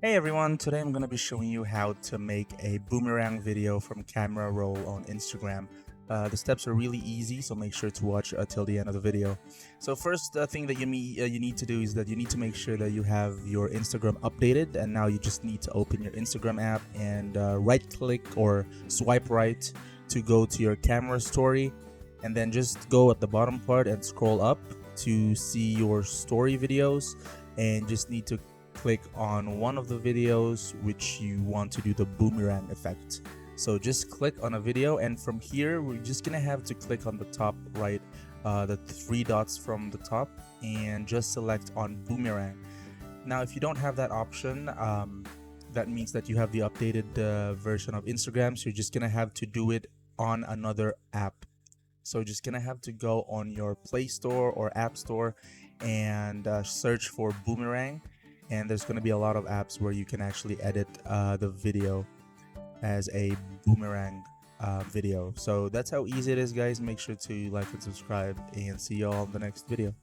Hey everyone, today I'm going to be showing you how to make a boomerang video from camera roll on Instagram. The steps are really easy, so make sure to watch till the end of the video. So first thing that you need to do is that you need to make sure that you have your Instagram updated, and now you just need to open your Instagram app and right click or swipe right to go to your camera story, and then just go at the bottom part and scroll up to see your story videos, and just need to click on one of the videos which you want to do the boomerang effect. So just click on a video, and from here we're just gonna have to click on the top right, the three dots from the top, and just select on boomerang. Now if you don't have that option, that means that you have the updated version of Instagram, so you're just gonna have to do it on another app. So you're just gonna have to go on your Play Store or App Store and search for Boomerang, and there's gonna be a lot of apps where you can actually edit the video as a boomerang video. So that's how easy it is, guys. Make sure to like and subscribe, and see you all in the next video.